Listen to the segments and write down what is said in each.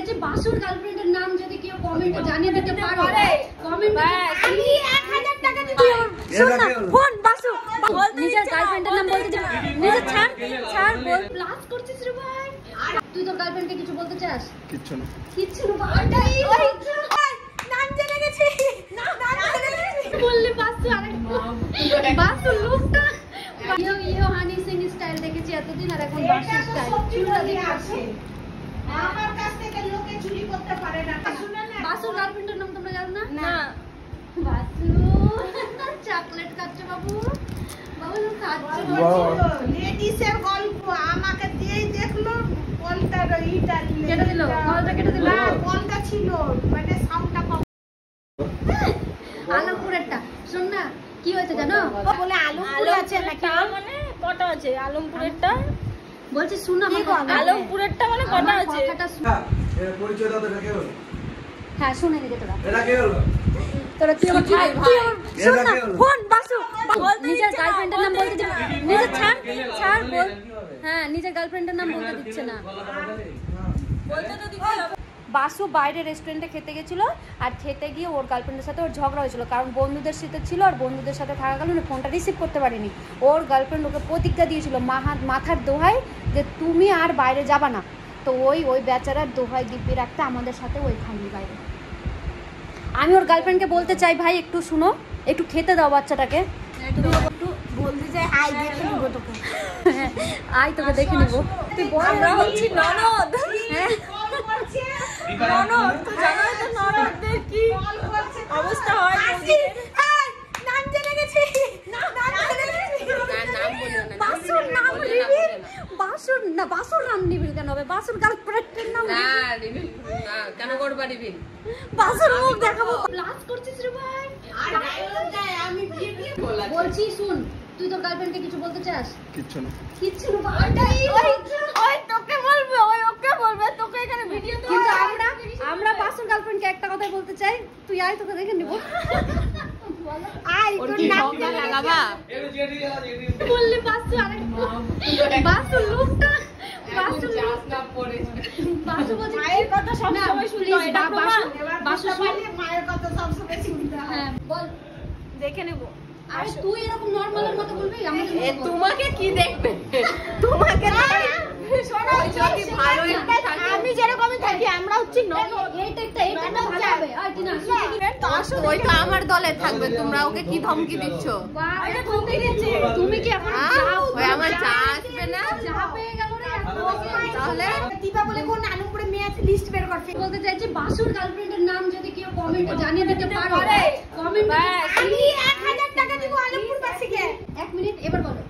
চাইছি বাসুর গার্লফ্রেন্ডের নাম যদি কেউ কমেন্টে জানিয়ে দিতে পারো, কমেন্টে আমি 1000 টাকা দিতে ফোন বাসু নিজের গার্লফ্রেন্ডের নাম বলতে চাই, নিজে ছাড় বল প্লাস করছিস রে ভাই। তুই তোর গার্লফ্রেন্ডকে কিছু বলতে চাস? কিচ্ছু না ভাই নাম জেনে গেছি নাম জেনে গেছি বললি বাসু আরে বাসু লোকটা ইয়ো হানি সিং স্টাইল দেখেছি এতদিন, আর এখন বাসু স্টাইল চুলটা দেখেছি। আমার কাছ থেকে লোকে চুরি করতে পারে না। বাসুর গার্লফ্রেন্ডের নাম তোমরা জানো না? না বাসু চকলেট খাচ্ছে বাবু, বাবু খাচ্ছে লেডিসের গল্প আমাকে দিয়েই দেখলো কলটার ইটা কেটে দিল, কলটা কেটে দিল, কলটা ছিল মানে সাউন্ডটা কম। আলমপুরেরটা শোন না কি হয়েছে জানো? বলে আলমপুর আছে নাকি মানে কটা আছে আলমপুরেরটা বলছি শুন না আলমপুরেরটা মানে কটা আছে এর পরিচয় দাও তো কে হলো? হ্যাঁ শুনে নিতে তোরা কে হলো? তোরা কি আমার ভাই শুন না ফোন বাসু নিজের গার্লফ্রেন্ডের নাম বলতে দিচ্ছে, নিজে ছাড় বল। হ্যাঁ নিজের গার্লফ্রেন্ডের নাম বলতে দিচ্ছে না, বলতে তো দিচ্ছে। বাসু বাইরে রেস্টুরেন্টে খেতে গেছিল, আর খেতে গিয়ে ওর গার্লফ্রেন্ডের সাথে ওর ঝগড়া হয়েছিল, কারণ বন্ধুদের সাথে ছিল আর বন্ধুদের সাথে থাকা গেল না, ফোনটা রিসিভ করতে পারিনি। ওর গার্লফ্রেন্ড ওকে প্রতিজ্ঞা দিয়েছিল মাথার দোহাই যে তুমি আর বাইরে যাবা না, তো ওই বেচারার দোহাই দিব্যি রাখতে আমাদের সাথে ওই খাইনি বাইরে। আমি ওর গার্লফ্রেন্ডকে বলতে চাই ভাই একটু শুনো, একটু খেতে দাও বাচ্চাটাকে, একটু বলতে চাই আই দেখে নিব তোকে, আই তোকে দেখে নিব। তুই বল আমরা হচ্ছি ননদ, হ্যাঁ ননদ তো জানো তো ননদদের কি অবস্থা হয়। নাম জেনে গেছি নাম বলিও না, বাসুর নাম রিভিল, বাসুর নাম রিভিল কেন হবে? বাসুর গার্লফ্রেন্ডের নাম না রিভিল না কেন করবা রিভিল? বাসুর মুখ দেখাবো প্লাস করছিস রে ভাই। আর ডায়লগ গায় আমি ভিডিও বলছি শুন, তুই তোর গার্লফ্রেন্ডকে কিছু বলতে চাস? কিচ্ছু না ওই তোকে বলবে, ওই ওকে বলবে, তোকে এখানে ভিডিও তো। কিন্তু আমরা বাসুর গার্লফ্রেন্ডকে একটা কথাই বলতে চাই, তুই আয় তোকে দেখে নিব। আয় তোর নাম লাগাবা বললি বাসু আরে বাসু লোকটা বাসু না পড়ে বাসু বলছে মায়ের কথা সব সময় শুনতে হয়, বাসু মায়ের কথা সব সময় শুনতে হয়। হ্যাঁ বল দেখে নেব। আরে তুই এরকম নরমালের মতো বলবি, আমাদের তোমাকে কি দেখবে? তোমাকে শোনো যদি ভালো একটা থাকে, আমি যেরকমই থাকি আমরা হচ্ছে এইটা ভালো হবে। আর টিনা ওইটা আমার দলে থাকবে, তোমরা ওকে কি ধমকি দিচ্ছ? আরে ধমকি দিচ্ছি তুমি কি এখন ওই আমার চা আসবে না, চা পেয়ে গেল রে তাহলে দিবা বলে কোন আলমপুরে মেয়ে আছে লিস্ট বের করতে বলতে চাইছি। বাসুর গার্লফ্রেন্ডের নাম যদি কেউ কমেন্টে জানিয়ে দিতে পারো, কমেন্ট আমি 1000 টাকা দিব আলমপুর বাসীকে। 1 মিনিট এবার বলো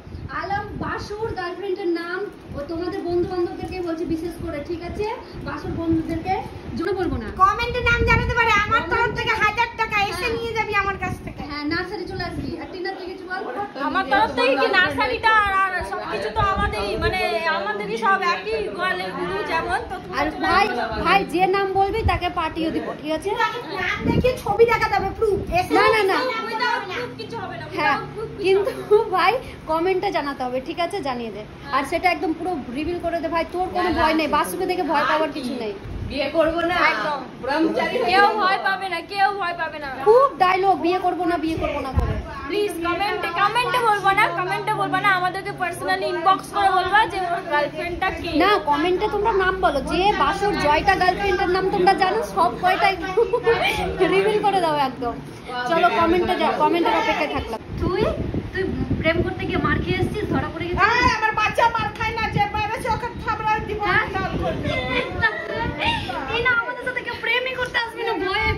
বাসুর গার্লফ্রেন্ডের নাম, ও তোমাদের বন্ধু বান্ধবদেরকে বলছি বিশেষ করে, ঠিক আছে? বাসুর বন্ধুদেরকে জন্য বলবো না, কমেন্টে নাম জানাতে পারে, আমার তরফ থেকে 1000 টাকা এসে নিয়ে যাবি আমার কাছ থেকে। হ্যাঁ নার্সারি চলে আসবি। আর টিনা তুই কিছু বল? আমার তরফ থেকে কি নার্সারিটা আর সবকিছু তো আমাদেরই, মানে আমাদেরই সব একই গোয়ালের গুরু যেমন। তো আর ভাই যে নাম বলবি তাকে পাঠিয়ে দিব, ঠিক আছে? নাম দেখে ছবি দেখা যাবে, প্রুফ না কিছু হবে না। হ্যাঁ কিন্তু ভাই কমেন্টে জানাতে হবে, ঠিক আছে? জানিয়ে দে, আর সেটা একদম পুরো রিভিল করে দে ভাই, তোর কোনো ভয় নেই, বাসুকে দেখে ভয় পাওয়ার কিছু নেই। বিয়ে করব না একদম ব্রহ্মচারী, কেউ ভয় পাবে না, কেউ ভয় পাবে না। খুব ডায়লগ বিয়ে করব না করে। প্লিজ কমেন্টে বলবা না, আমাদেরকে পার্সোনালি ইনবক্স করে বলবা যে ওর গার্লফ্রেন্ডটা কি। না কমেন্টে তোমরা নাম বলো, যে বাসুর জয়টা গার্লফ্রেন্ডের নাম তোমরা জানো সব কয়টাই রিভিল করে দাও একদম। চলো কমেন্টের অপেক্ষায় থাকলাম। তুই প্রেম করতে গিয়ে মার খেয়ে এসেছিস, ধরা পড়ে গেছিস। আমার বাচ্চা মার খায় না, যে বাইরে ওকে থাবড়া দিব এই না, আমাদের সাথে কেউ প্রেমই করতে আসবে না, ভয়ে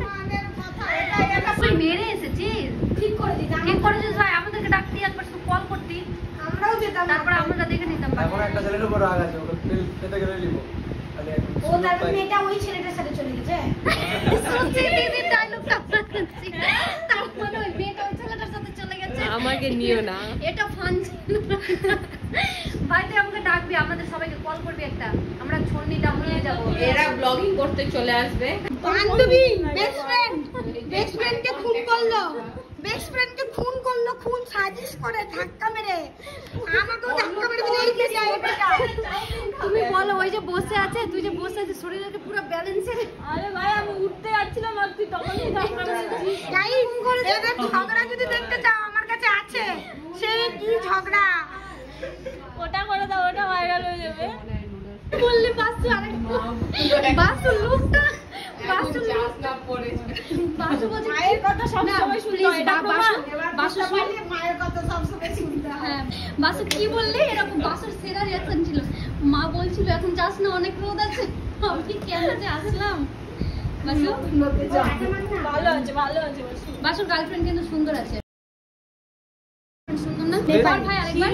মানের কথা এটা তুই মেরে এসেছিস। ঠিক করেছিস ভাই, আমাদেরকে ডাকতি, একবার শুধু কল করতি, আমরাও যেতাম, তারপর আমরা দেখে নিতাম। এখন একটা ছেলের উপর রাগ আছে, ওকে পেতে গেলে নিব। ও তার মেয়েটা ওই ছেলেটার সাথে চলে গেছে, সত্যি দিদি ডায়লগটা বলছি, তার মানে ওই মেয়েটা ওই ছেলেটার সাথে চলে গেছে। আমাকে নিও না, এটা ফান ছিল ভাই। তুই আমাকে ডাকবি, আমাদের সবাইকে কল করবি একটা, আমরা ছন্নিটা নিয়ে যাব, এরা ব্লগিং করতে চলে আসবে। বান্ধবী বেস্ট ফ্রেন্ডকে খুব কল দাও। বেস্ট ফ্রেন্ডকে খুন করলো, খুন সাজিশ করে ধাক্কা মেরে আমাকেও ধাক্কা মেরে দিলে এই যে এটা। তুমি বলো ওই যে বসে আছে, তুই যে বসে আছে শরীরটাকে পুরো ব্যালেন্সে। আরে ভাই আমি উঠতে যাচ্ছিলাম আর তুই তখনই ধাক্কা মেরেছিস। গাইস এদের ঝগড়া যদি দেখতে চাও আমার কাছে আছে, সেই কি ঝগড়া। ওটা করে দাও, ওটা ভাইরাল হয়ে যাবে। বললে বাসু আরেক বাসু লোকটা বাসু বাসু বলছে মায়ের কথা সবসময় শুনতে হয়, এটা প্রমাণ। বাসু মায়ের কথা সবসময় শুনতে হয়। হ্যাঁ বাসু কি বললে এরকম বাসুর সেরা রিঅ্যাকশন ছিল। মা বলছিল এখন যাস না অনেক রোদ আছে, আমি কেন যে আসলাম। বাসু ভালো আছে, ভালো আছে বাসু। বাসুর গার্লফ্রেন্ড কিন্তু সুন্দর আছে, সুন্দর না? ভাই আরেকবার